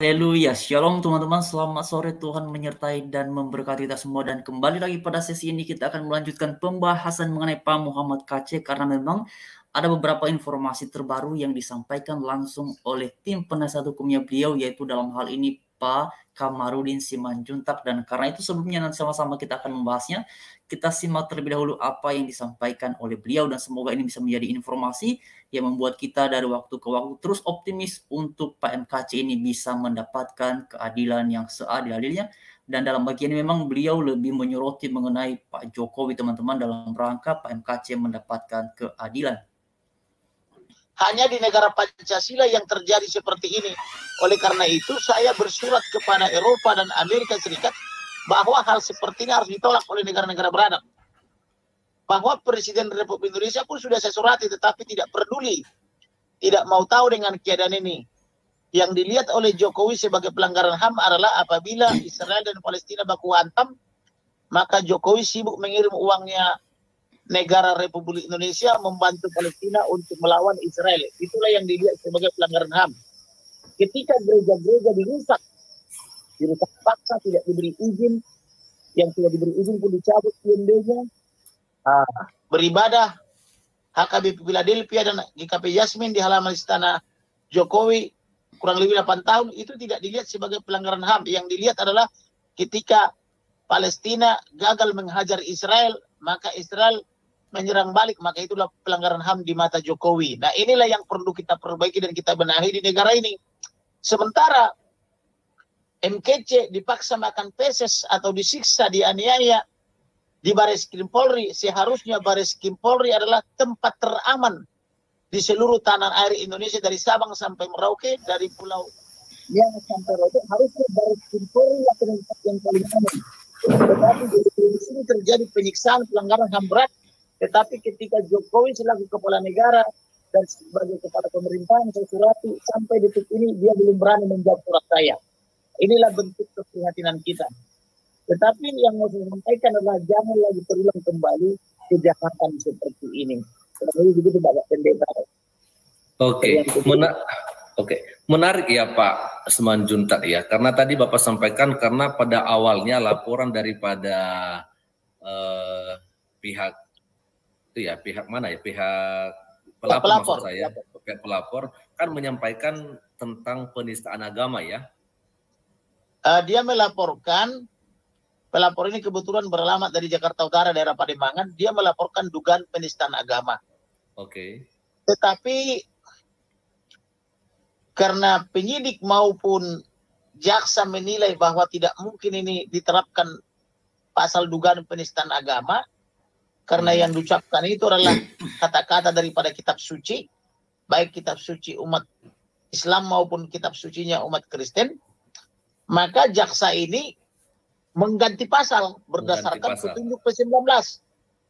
Haleluya, shalom teman-teman, selamat sore, Tuhan menyertai dan memberkati kita semua. Dan kembali lagi pada sesi ini kita akan melanjutkan pembahasan mengenai Pak Muhammad KC, karena memang ada beberapa informasi terbaru yang disampaikan langsung oleh tim penasihat hukumnya beliau, yaitu dalam hal ini Pak Kamarudin Simanjuntak. Dan karena itu sebelumnya nanti sama-sama kita akan membahasnya. Kita simak terlebih dahulu apa yang disampaikan oleh beliau, dan semoga ini bisa menjadi informasi yang membuat kita dari waktu ke waktu terus optimis untuk Pak MKC ini bisa mendapatkan keadilan yang seadil-adilnya. Dan dalam bagian ini memang beliau lebih menyoroti mengenai Pak Jokowi, teman-teman, dalam rangka Pak MKC mendapatkan keadilan. Hanya di negara Pancasila yang terjadi seperti ini. Oleh karena itu saya bersurat kepada Eropa dan Amerika Serikat bahwa hal seperti ini harus ditolak oleh negara-negara beradab. Bahwa Presiden Republik Indonesia pun sudah saya surati, tetapi tidak peduli, tidak mau tahu dengan keadaan ini. Yang dilihat oleh Jokowi sebagai pelanggaran HAM adalah apabila Israel dan Palestina baku hantam, maka Jokowi sibuk mengirim uangnya negara Republik Indonesia membantu Palestina untuk melawan Israel. Itulah yang dilihat sebagai pelanggaran HAM. Ketika gereja-gereja dirusak paksa, tidak diberi izin, yang tidak diberi izin pun dicabut IMB-nya, beribadah HKBP Philadelphia dan GKP Yasmin di halaman istana Jokowi kurang lebih 8 tahun, itu tidak dilihat sebagai pelanggaran HAM. Yang dilihat adalah ketika Palestina gagal menghajar Israel, maka Israel menyerang balik, maka itulah pelanggaran HAM di mata Jokowi. Nah, inilah yang perlu kita perbaiki dan kita benahi di negara ini. Sementara MKC dipaksa makan feses atau disiksa, dianiaya di Bareskrim Polri. Seharusnya Bareskrim Polri adalah tempat teraman di seluruh tanah air Indonesia, dari Sabang sampai Merauke, dari Pulau Nias sampai Rote. Harusnya Bareskrim Polri yang paling aman. Tetapi di sini terjadi penyiksaan, pelanggaran HAM berat. Tetapi ketika Jokowi selaku kepala negara dan sebagai kepala pemerintahan, saya surati sampai detik ini dia belum berani menjawab surat saya. Inilah bentuk keprihatinan kita. Tetapi yang mau saya sampaikan adalah jangan lagi terulang kembali kejahatan seperti ini. Jadi begitu Bapak Pendeta. Oke. Menarik ya Pak Simanjuntak ya. Karena tadi Bapak sampaikan karena pada awalnya laporan daripada pihak mana ya? Pihak pelapor. Pihak pelapor kan menyampaikan tentang penistaan agama ya. Dia melaporkan, pelapor ini kebetulan beralamat dari Jakarta Utara, daerah Pademangan. Dia melaporkan dugaan penistaan agama. Oke. Tetapi karena penyidik maupun jaksa menilai bahwa tidak mungkin ini diterapkan pasal dugaan penistaan agama, karena yang diucapkan itu adalah kata-kata daripada kitab suci, baik kitab suci umat Islam maupun kitab sucinya umat Kristen, maka jaksa ini mengganti pasal berdasarkan petunjuk P19.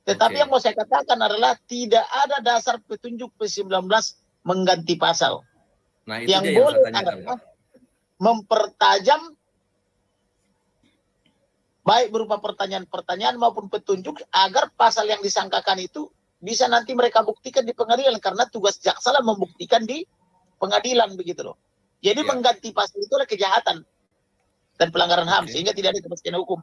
Tetapi yang mau saya katakan adalah tidak ada dasar petunjuk P19 mengganti pasal. Nah, itu yang boleh adalah mempertajam baik berupa pertanyaan-pertanyaan maupun petunjuk agar pasal yang disangkakan itu bisa nanti mereka buktikan di pengadilan, karena tugas jaksa lah membuktikan di pengadilan begitu loh. Jadi mengganti pasal itu adalah kejahatan dan pelanggaran HAM, sehingga tidak ada kepastian hukum.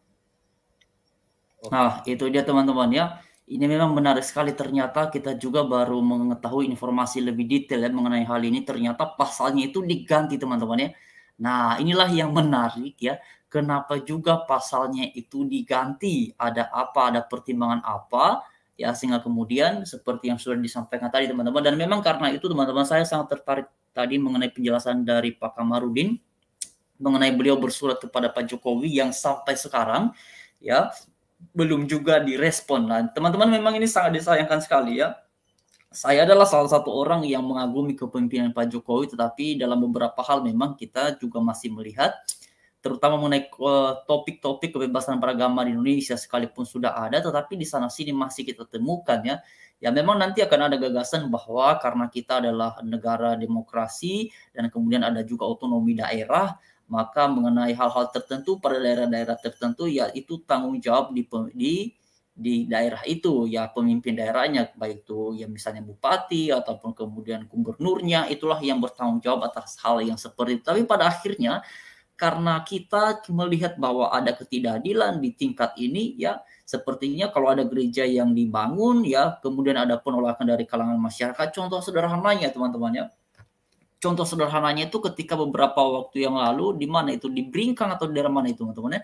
Nah, itu dia teman-teman ya. Ini memang benar sekali, ternyata kita juga baru mengetahui informasi lebih detail ya mengenai hal ini. Ternyata pasalnya itu diganti teman-teman ya. Nah, inilah yang menarik ya. Kenapa juga pasalnya itu diganti? Ada apa? Ada pertimbangan apa? Ya, sehingga kemudian seperti yang sudah disampaikan tadi teman-teman. Dan memang karena itu teman-teman, saya sangat tertarik tadi mengenai penjelasan dari Pak Kamarudin mengenai beliau bersurat kepada Pak Jokowi yang sampai sekarang ya belum juga direspon. Nah, teman-teman, memang ini sangat disayangkan sekali ya. Saya adalah salah satu orang yang mengagumi kepemimpinan Pak Jokowi, tetapi dalam beberapa hal memang kita juga masih melihat, terutama mengenai topik-topik kebebasan beragama di Indonesia, sekalipun sudah ada, tetapi di sana sini masih kita temukan ya. Ya memang nanti akan ada gagasan bahwa karena kita adalah negara demokrasi dan kemudian ada juga otonomi daerah, maka mengenai hal-hal tertentu pada daerah-daerah tertentu ya itu tanggung jawab di di daerah itu, ya pemimpin daerahnya, baik itu ya misalnya bupati ataupun kemudian gubernurnya, itulah yang bertanggung jawab atas hal yang seperti itu. Tapi pada akhirnya karena kita melihat bahwa ada ketidakadilan di tingkat ini, ya sepertinya kalau ada gereja yang dibangun, ya kemudian ada penolakan dari kalangan masyarakat. Contoh sederhananya teman-teman ya, contoh sederhananya itu ketika beberapa waktu yang lalu, di mana itu, di Bringkang atau di daerah mana itu teman-teman ya,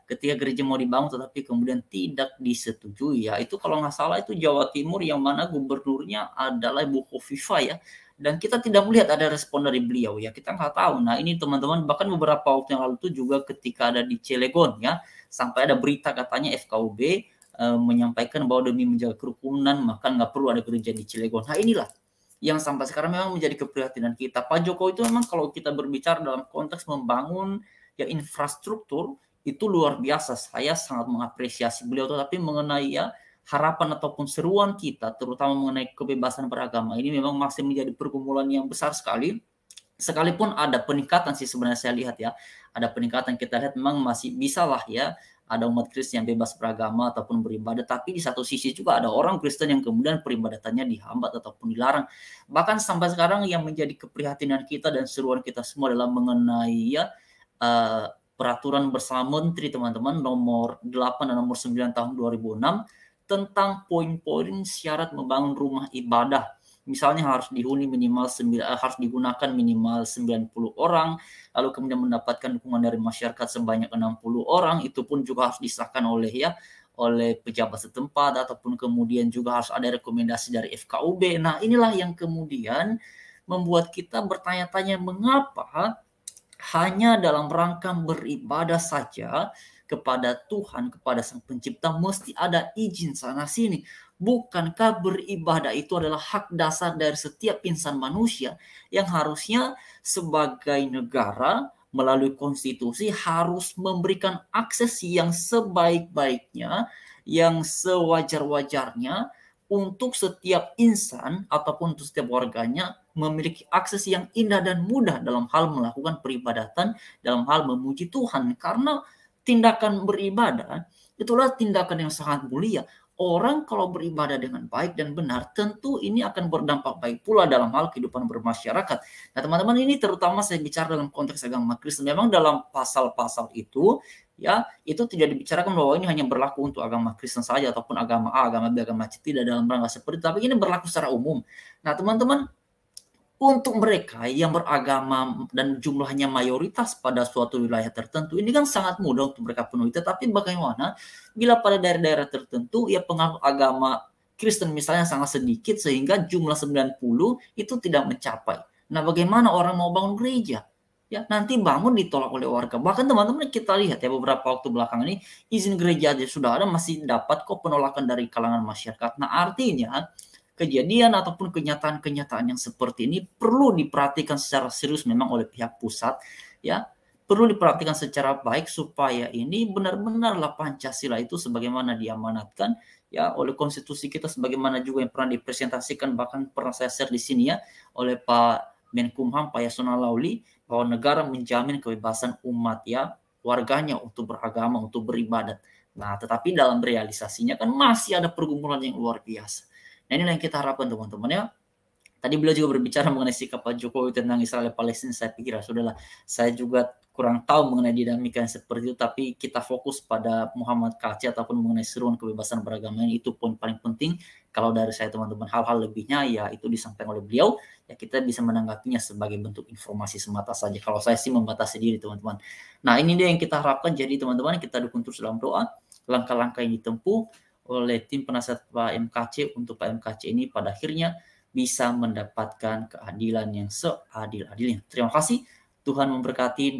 ketika gereja mau dibangun tetapi kemudian tidak disetujui, ya itu kalau nggak salah itu Jawa Timur, yang mana gubernurnya adalah Ibu Khofifah ya, dan kita tidak melihat ada respon dari beliau, ya kita nggak tahu. Nah ini teman-teman, bahkan beberapa waktu yang lalu itu juga ketika ada di Cilegon ya, sampai ada berita katanya FKUB menyampaikan bahwa demi menjaga kerukunan maka nggak perlu ada gereja di Cilegon. Nah inilah yang sampai sekarang memang menjadi keprihatinan kita. Pak Jokowi itu memang kalau kita berbicara dalam konteks membangun ya infrastruktur itu luar biasa. Saya sangat mengapresiasi beliau, tetapi mengenai ya harapan ataupun seruan kita terutama mengenai kebebasan beragama ini memang masih menjadi pergumulan yang besar sekali. Sekalipun ada peningkatan sih sebenarnya saya lihat ya. Ada peningkatan, kita lihat memang masih bisa lah ya ada umat Kristen yang bebas beragama ataupun beribadah, tapi di satu sisi juga ada orang Kristen yang kemudian peribadatannya dihambat ataupun dilarang. Bahkan sampai sekarang yang menjadi keprihatinan kita dan seruan kita semua adalah mengenai ya peraturan bersama menteri teman-teman nomor 8 dan nomor 9 tahun 2006 tentang poin-poin syarat membangun rumah ibadah. Misalnya harus dihuni minimal harus digunakan minimal 90 orang, lalu kemudian mendapatkan dukungan dari masyarakat sebanyak 60 orang, itu pun juga harus disahkan oleh pejabat setempat, ataupun kemudian juga harus ada rekomendasi dari FKUB. Nah, inilah yang kemudian membuat kita bertanya-tanya mengapa hanya dalam rangka beribadah saja kepada Tuhan, kepada Sang Pencipta mesti ada izin sana sini. Bukankah beribadah itu adalah hak dasar dari setiap insan manusia yang harusnya sebagai negara melalui konstitusi harus memberikan akses yang sebaik-baiknya, yang sewajar-wajarnya untuk setiap insan ataupun untuk setiap warganya memiliki akses yang indah dan mudah dalam hal melakukan peribadatan, dalam hal memuji Tuhan. Karena tindakan beribadah itulah tindakan yang sangat mulia. Orang kalau beribadah dengan baik dan benar, tentu ini akan berdampak baik pula dalam hal kehidupan bermasyarakat. Nah teman-teman, ini terutama saya bicara dalam konteks agama Kristen. Memang dalam pasal-pasal itu, ya itu tidak dibicarakan bahwa ini hanya berlaku untuk agama Kristen saja, ataupun agama A, agama B, agama C, tidak dalam rangka seperti itu. Tapi ini berlaku secara umum. Nah teman-teman, untuk mereka yang beragama dan jumlahnya mayoritas pada suatu wilayah tertentu, ini kan sangat mudah untuk mereka penuhi. Tetapi bagaimana bila pada daerah-daerah tertentu ya pengaruh agama Kristen misalnya sangat sedikit sehingga jumlah 90 itu tidak mencapai. Nah, bagaimana orang mau bangun gereja? Ya, nanti bangun ditolak oleh warga. Bahkan teman-teman kita lihat ya beberapa waktu belakang ini izin gereja aja sudah ada masih dapat kok penolakan dari kalangan masyarakat. Nah, artinya kejadian ataupun kenyataan-kenyataan yang seperti ini perlu diperhatikan secara serius memang oleh pihak pusat ya, perlu diperhatikan secara baik supaya ini benar-benarlah Pancasila itu sebagaimana diamanatkan ya oleh konstitusi kita, sebagaimana juga yang pernah dipresentasikan bahkan pernah saya share di sini ya oleh Pak Menkumham Pak Yasona Lauli, bahwa negara menjamin kebebasan umat ya warganya untuk beragama, untuk beribadat. Nah, tetapi dalam realisasinya kan masih ada pergumulan yang luar biasa. Nah, inilah yang kita harapkan teman-teman ya. Tadi beliau juga berbicara mengenai sikap Pak Jokowi tentang Israel Palestina. Saya pikir sudahlah, saya juga kurang tahu mengenai dinamika yang seperti itu, tapi kita fokus pada Muhammad KC ataupun mengenai seruan kebebasan beragama ini, itu poin paling penting. Kalau dari saya teman-teman, hal-hal lebihnya ya itu disampaikan oleh beliau, ya kita bisa menanggapinya sebagai bentuk informasi semata saja. Kalau saya sih membatasi diri teman-teman. Nah, ini dia yang kita harapkan. Jadi teman-teman, kita dukung terus dalam doa langkah-langkah yang ditempuh oleh tim penasihat Pak MKC untuk Pak MKC ini pada akhirnya bisa mendapatkan keadilan yang seadil-adilnya. Terima kasih, Tuhan memberkati.